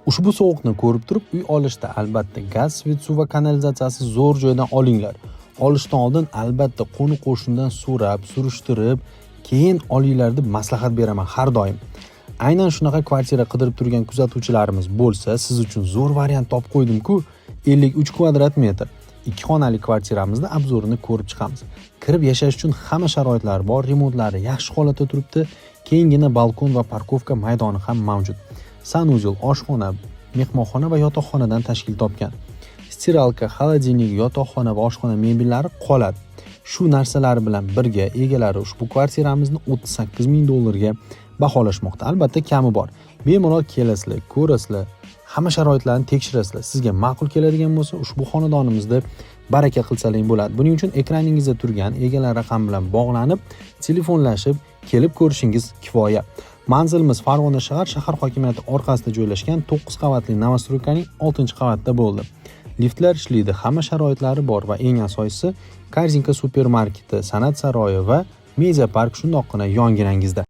Ushbu sovuqni ko'rib turib, uy olishda albatta gaz, svет suv va kanalizatsiyasi zo'r joydan olinglar. Olishdan oldin albatta qo'ni-qo'shnidan so'rab, surishtirib, keyin olinglar deb maslahat beraman har doim. Aynan shunaqa kvartira qidirib turgan kuzatuvchilarimiz bo'lsa, siz uchun zo'r variant topib qo'ydim-ku, 53 kvadrat metr. 2 xonali kvartiramizda obzorini ko'rib chiqamiz. Kirib yashash uchun hamma sharoitlar bor, remontlari yaxshi holatda turibdi. Keyingina balkon va parkovka maydoni ham mavjud. Sanuzel, oshxona, mehmonxona va yotoqxonadan tashkil topgan. Stiralka, xolodilnik, yotoqxona va oshxona mebellari qoladi. Shu narsalar bilan birga egalari ushbu kvartiramizni 38 ming dollarga baholashmoqda. Albatta kami bor. Bemalol kelasizlar, ko'rasizlar, hamma sharoitlarni tekshirasizlar. Sizga ma'qul keladigan bo'lsa, ushbu xonadonimizda baraka qilsaling bo'ladi. Buning uchun ekraningizda turgan egalar raqami bilan bog'lanib, telefonlashib, kelib ko'rishingiz kifoya. Manzilimiz Farg'ona shahar hokimiyati orqasida joylashgan 9 qavatli Novostroykaning 6-qavatida bo'ldi. Liftlar ishlaydi, hamma sharoitlari bor va eng asosiysi Korzinka supermarketi, san'at saroyi va Media Park shundoqqina yonginangizda.